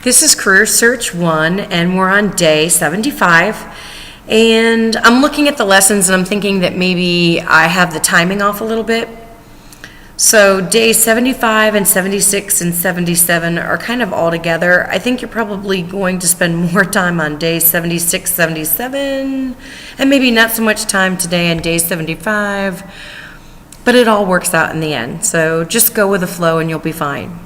This is Career Search 1, and we're on day 75. And I'm looking at the lessons and I'm thinking that maybe I have the timing off a little bit. So day 75 and 76 and 77 are kind of all together. I think you're probably going to spend more time on day 76, 77, and maybe not so much time today on day 75, but it all works out in the end. So just go with the flow and you'll be fine.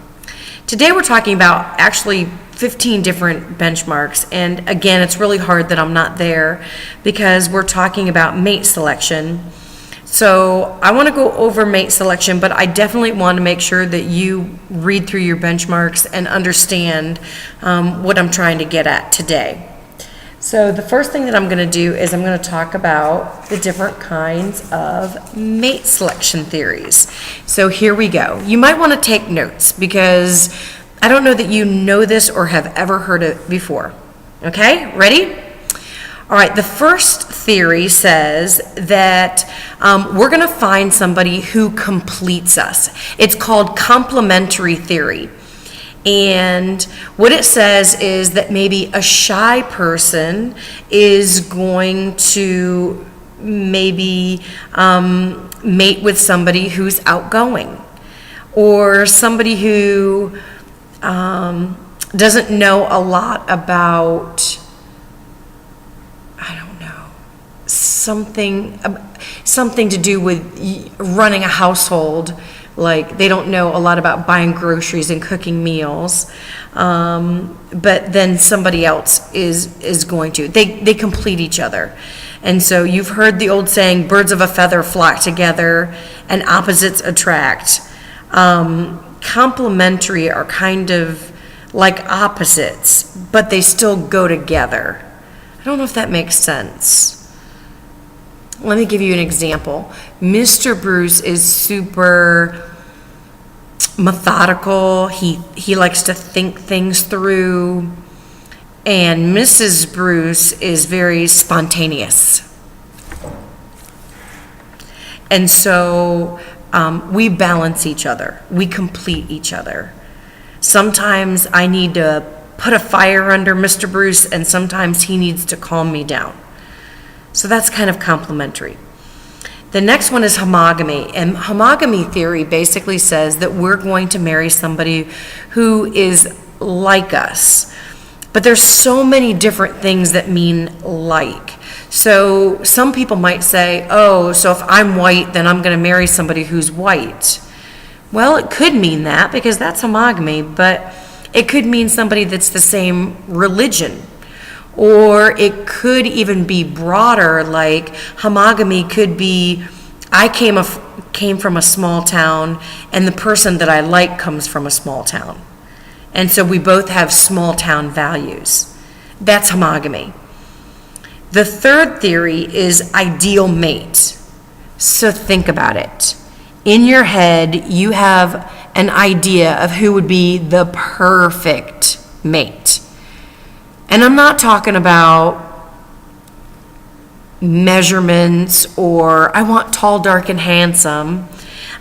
Today we're talking about actually 15 different benchmarks, and again, it's really hard that I'm not there because we're talking about mate selection. So I want to go over mate selection, but I definitely want to make sure that you read through your benchmarks and understand what I'm trying to get at today. So the first thing that I'm going to do is I'm going to talk about the different kinds of mate selection theories. So here we go. You might want to take notes because I don't know that you know this or have ever heard it before. Okay, ready? All right, the first theory says that we're going to find somebody who completes us. It's called complementary theory. And what it says is that maybe a shy person is going to maybe mate with somebody who's outgoing, or somebody who doesn't know a lot about, I don't know, something to do with running a household. Like they don't know a lot about buying groceries and cooking meals, but then somebody else is going to. They complete each other. And so you've heard the old saying, birds of a feather flock together and opposites attract. Complementary are kind of like opposites, but they still go together. I don't know if that makes sense. Let me give you an example. Mr. Bruce is super methodical. He likes to think things through. And Mrs. Bruce is very spontaneous. And so we balance each other. We complete each other. Sometimes I need to put a fire under Mr. Bruce, and sometimes he needs to calm me down. So that's kind of complementary. The next one is homogamy. And homogamy theory basically says that we're going to marry somebody who is like us. But there's so many different things that mean like. So some people might say, oh, so if I'm white, then I'm going to marry somebody who's white. Well, it could mean that because that's homogamy, but it could mean somebody that's the same religion. Or it could even be broader, like homogamy could be, I came from a small town, and the person that I like comes from a small town. And so we both have small town values. That's homogamy. The third theory is ideal mate. So think about it. In your head, you have an idea of who would be the perfect mate. And I'm not talking about measurements or I want tall, dark, and handsome.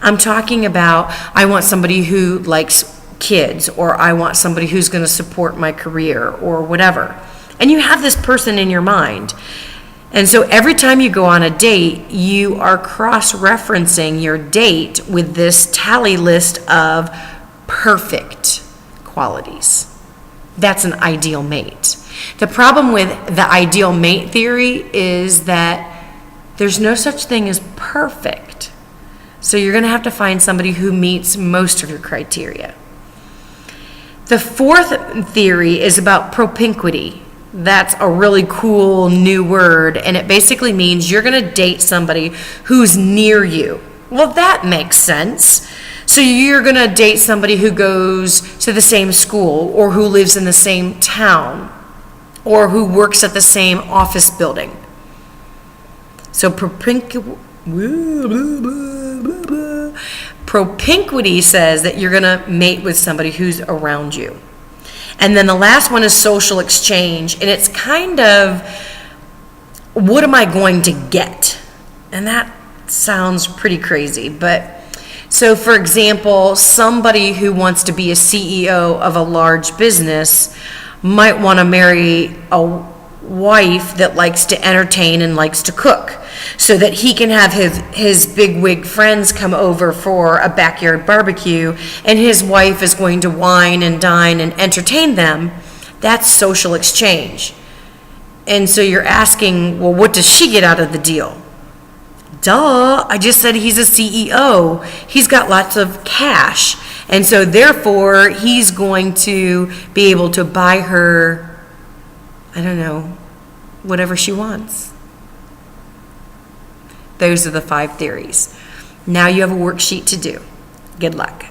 I'm talking about I want somebody who likes kids, or I want somebody who's going to support my career, or whatever. And you have this person in your mind. And so every time you go on a date, you are cross-referencing your date with this tally list of perfect qualities. That's an ideal mate. The problem with the ideal mate theory is that there's no such thing as perfect. So you're going to have to find somebody who meets most of your criteria. The fourth theory is about propinquity. That's a really cool new word, and it basically means you're going to date somebody who's near you. Well, that makes sense. So you're going to date somebody who goes to the same school, or who lives in the same town, or who works at the same office building. So propinquity says that you're going to mate with somebody who's around you. And then the last one is social exchange, and it's kind of, what am I going to get? And that sounds pretty crazy, but So, for example, somebody who wants to be a CEO of a large business might want to marry a wife that likes to entertain and likes to cook, so that he can have his bigwig friends come over for a backyard barbecue, and his wife is going to wine and dine and entertain them. That's social exchange. And so you're asking, well, what does she get out of the deal? Duh, I just said he's a CEO. He's got lots of cash. And so therefore, he's going to be able to buy her, I don't know, whatever she wants. Those are the 5 theories. Now you have a worksheet to do. Good luck.